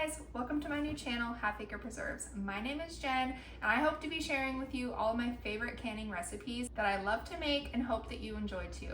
guys, welcome to my new channel, Half Acre Preserves. My name is Jen, and I hope to be sharing with you all of my favorite canning recipes that I love to make and hope that you enjoy too.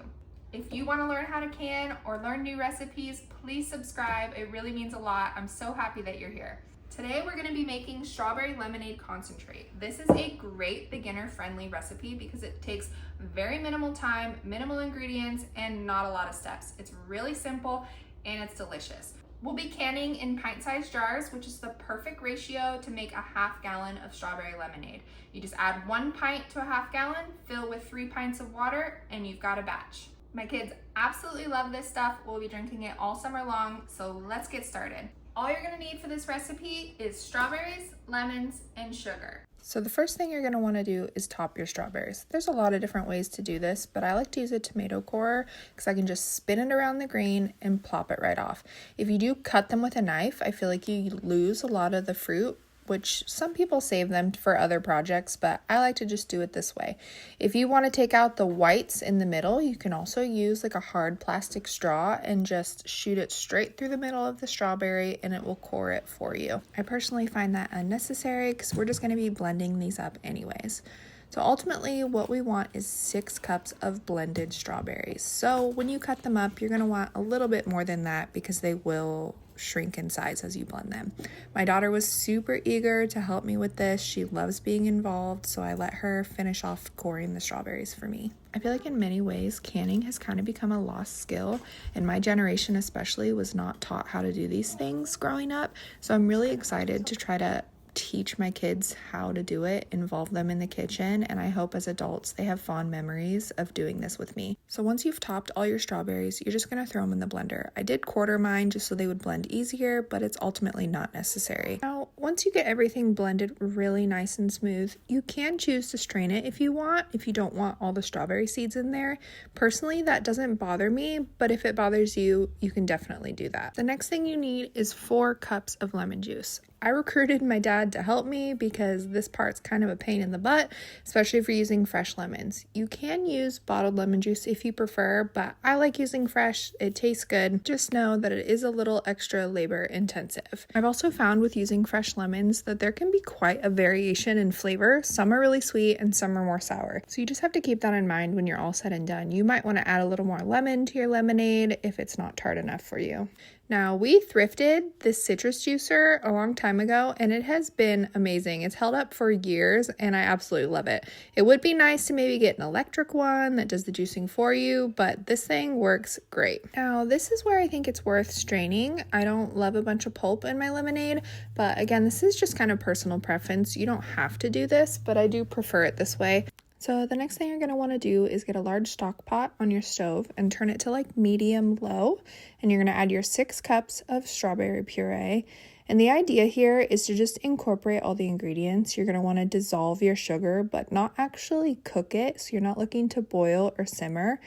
If you want to learn how to can or learn new recipes, please subscribe. It really means a lot. I'm so happy that you're here. Today we're going to be making strawberry lemonade concentrate. This is a great beginner-friendly recipe because it takes very minimal time, minimal ingredients, and not a lot of steps. It's really simple and it's delicious. We'll be canning in pint-sized jars, which is the perfect ratio to make a half gallon of strawberry lemonade. You just add 1 pint to a half gallon, fill with 3 pints of water, and you've got a batch. My kids absolutely love this stuff. We'll be drinking it all summer long, so let's get started. All you're gonna need for this recipe is strawberries, lemons, and sugar. So the first thing you're going to want to do is top your strawberries. There's a lot of different ways to do this, but I like to use a tomato corer because I can just spin it around the grain and plop it right off. If you do cut them with a knife, I feel like you lose a lot of the fruit, which some people save them for other projects, but I like to just do it this way. If you want to take out the whites in the middle, you can also use like a hard plastic straw and just shoot it straight through the middle of the strawberry and it will core it for you. I personally find that unnecessary because we're just going to be blending these up anyways. So ultimately what we want is 6 cups of blended strawberries. So when you cut them up, you're going to want a little bit more than that because they will shrink in size as you blend them. My daughter was super eager to help me with this. She loves being involved, so I let her finish off coring the strawberries for me. I feel like in many ways, canning has kind of become a lost skill, and my generation especially was not taught how to do these things growing up. So I'm really excited to try to teach my kids how to do it, involve them in the kitchen, and I hope as adults they have fond memories of doing this with me. So once you've topped all your strawberries, you're just going to throw them in the blender. I did quarter mine just so they would blend easier, but it's ultimately not necessary. Now, once you get everything blended really nice and smooth, you can choose to strain it if you want, if you don't want all the strawberry seeds in there. Personally, that doesn't bother me, but if it bothers you, you can definitely do that. The next thing you need is 4 cups of lemon juice. I recruited my dad to help me because this part's kind of a pain in the butt, especially if you're using fresh lemons. You can use bottled lemon juice if you prefer, but I like using fresh. It tastes good. Just know that it is a little extra labor intensive. I've also found with using fresh lemons that there can be quite a variation in flavor. Some are really sweet and some are more sour. So you just have to keep that in mind when you're all said and done. You might want to add a little more lemon to your lemonade if it's not tart enough for you. Now, we thrifted this citrus juicer a long time ago, and it has been amazing. It's held up for years, and I absolutely love it. It would be nice to maybe get an electric one that does the juicing for you, but this thing works great. Now, this is where I think it's worth straining. I don't love a bunch of pulp in my lemonade, but again, this is just kind of personal preference. You don't have to do this, but I do prefer it this way. So the next thing you're going to want to do is get a large stock pot on your stove and turn it to like medium low, and you're going to add your 6 cups of strawberry puree. And the idea here is to just incorporate all the ingredients. You're going to want to dissolve your sugar, but not actually cook it, so you're not looking to boil or simmer.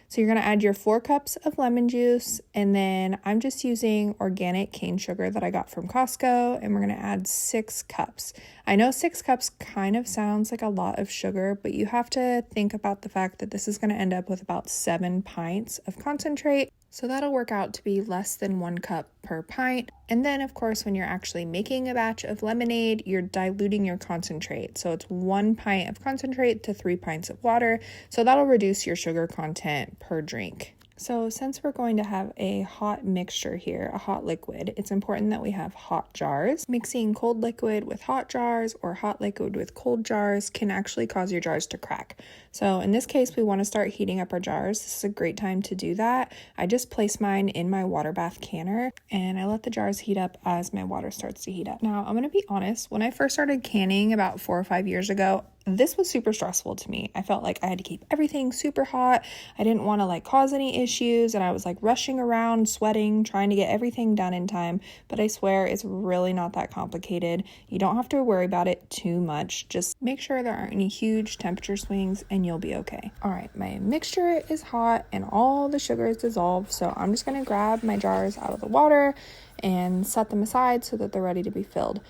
So you're going to add your 4 cups of lemon juice, and then I'm just using organic cane sugar that I got from Costco, and we're going to add 6 cups. I know 6 cups kind of sounds like a lot of sugar, but you have to think about the fact that this is going to end up with about 7 pints of concentrate. So that'll work out to be less than 1 cup per pint. And then, of course, when you're actually making a batch of lemonade, you're diluting your concentrate. So it's 1 pint of concentrate to 3 pints of water. So that'll reduce your sugar content per drink. So since we're going to have a hot mixture here, a hot liquid, it's important that we have hot jars. Mixing cold liquid with hot jars or hot liquid with cold jars can actually cause your jars to crack. So in this case, we want to start heating up our jars. This is a great time to do that. I just place mine in my water bath canner and I let the jars heat up as my water starts to heat up. Now, I'm going to be honest, when I first started canning about 4 or 5 years ago, this was super stressful to me. I felt like I had to keep everything super hot. I didn't want to cause any issues, and I was rushing around, sweating, trying to get everything done in time. But I swear it's really not that complicated. You don't have to worry about it too much. Just make sure there aren't any huge temperature swings and you'll be okay. All right, my mixture is hot and all the sugar is dissolved. So I'm just going to grab my jars out of the water and set them aside so that they're ready to be filled.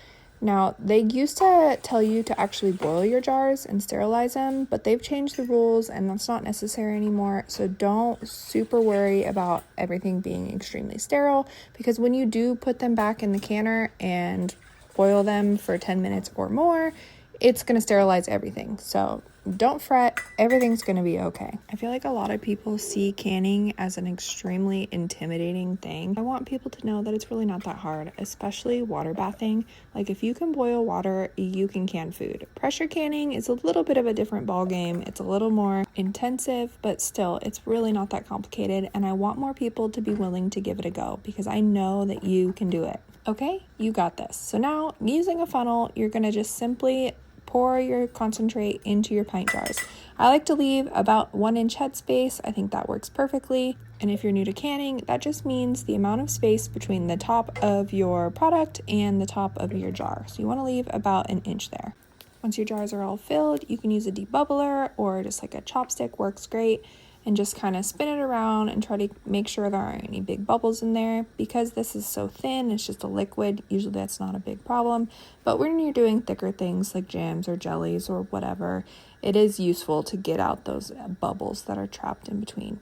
Now, they used to tell you to actually boil your jars and sterilize them, but they've changed the rules and that's not necessary anymore. So don't super worry about everything being extremely sterile, because when you do put them back in the canner and boil them for 10 minutes or more, it's going to sterilize everything. So don't fret, everything's going to be okay. I feel like a lot of people see canning as an extremely intimidating thing. I want people to know that it's really not that hard, especially water bathing. Like, if you can boil water, you can can food. Pressure canning is a little bit of a different ball game. It's a little more intensive, but still, it's really not that complicated. And I want more people to be willing to give it a go, because I know that you can do it. Okay, you got this. So now, using a funnel, you're going to just simply pour your concentrate into your pint jars. I like to leave about 1 inch headspace. I think that works perfectly. And if you're new to canning, that just means the amount of space between the top of your product and the top of your jar. So you want to leave about 1 inch there. Once your jars are all filled, you can use a debubbler or just like a chopstick works great, and just kind of spin it around and try to make sure there aren't any big bubbles in there. Because this is so thin, it's just a liquid, usually that's not a big problem. But when you're doing thicker things like jams or jellies or whatever, it is useful to get out those bubbles that are trapped in between.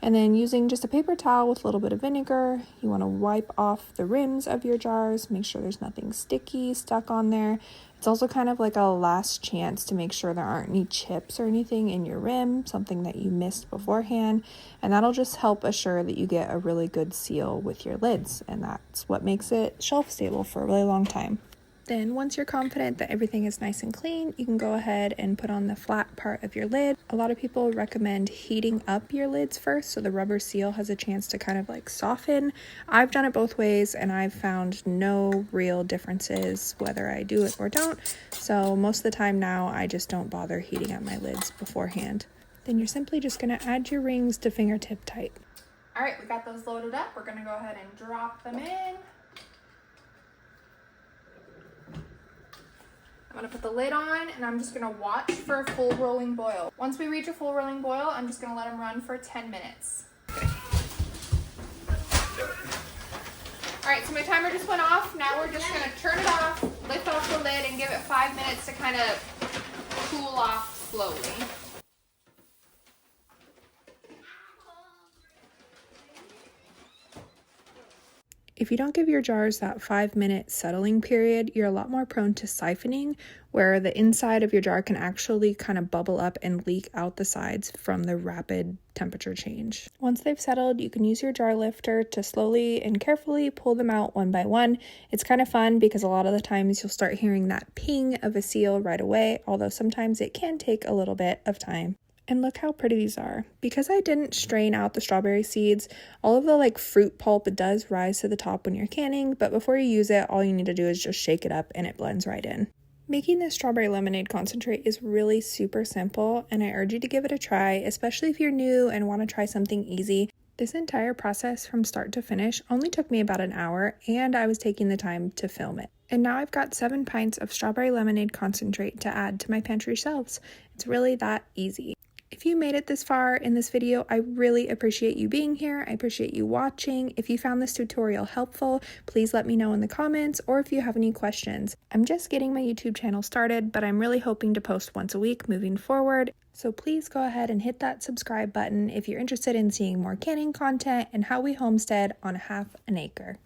And then using just a paper towel with a little bit of vinegar, you want to wipe off the rims of your jars, make sure there's nothing sticky stuck on there. It's also kind of like a last chance to make sure there aren't any chips or anything in your rim, something that you missed beforehand. And that'll just help assure that you get a really good seal with your lids. And that's what makes it shelf stable for a really long time. Then once you're confident that everything is nice and clean, you can go ahead and put on the flat part of your lid. A lot of people recommend heating up your lids first so the rubber seal has a chance to kind of like soften. I've done it both ways and I've found no real differences whether I do it or don't. So most of the time now I just don't bother heating up my lids beforehand. Then you're simply just going to add your rings to fingertip tight. All right, we got those loaded up. We're going to go ahead and drop them in. I'm going to put the lid on and I'm just going to watch for a full rolling boil. Once we reach a full rolling boil, I'm just going to let them run for 10 minutes. All right, so my timer just went off. Now we're just going to turn it off, lift off the lid, and give it 5 minutes to kind of cool off slowly. If you don't give your jars that 5-minute settling period, you're a lot more prone to siphoning, where the inside of your jar can actually kind of bubble up and leak out the sides from the rapid temperature change. Once they've settled, you can use your jar lifter to slowly and carefully pull them out one by one. It's kind of fun because a lot of the times you'll start hearing that ping of a seal right away, although sometimes it can take a little bit of time. And look how pretty these are. Because I didn't strain out the strawberry seeds, all of the fruit pulp does rise to the top when you're canning, but before you use it, all you need to do is just shake it up and it blends right in. Making this strawberry lemonade concentrate is really super simple, and I urge you to give it a try, especially if you're new and want to try something easy. This entire process from start to finish only took me about an hour, and I was taking the time to film it. And now I've got 7 pints of strawberry lemonade concentrate to add to my pantry shelves. It's really that easy. If you made it this far in this video, I really appreciate you being here. I appreciate you watching. If you found this tutorial helpful, please let me know in the comments, or if you have any questions. I'm just getting my YouTube channel started, but I'm really hoping to post once a week moving forward. So please go ahead and hit that subscribe button if you're interested in seeing more canning content and how we homestead on 1/2 an acre.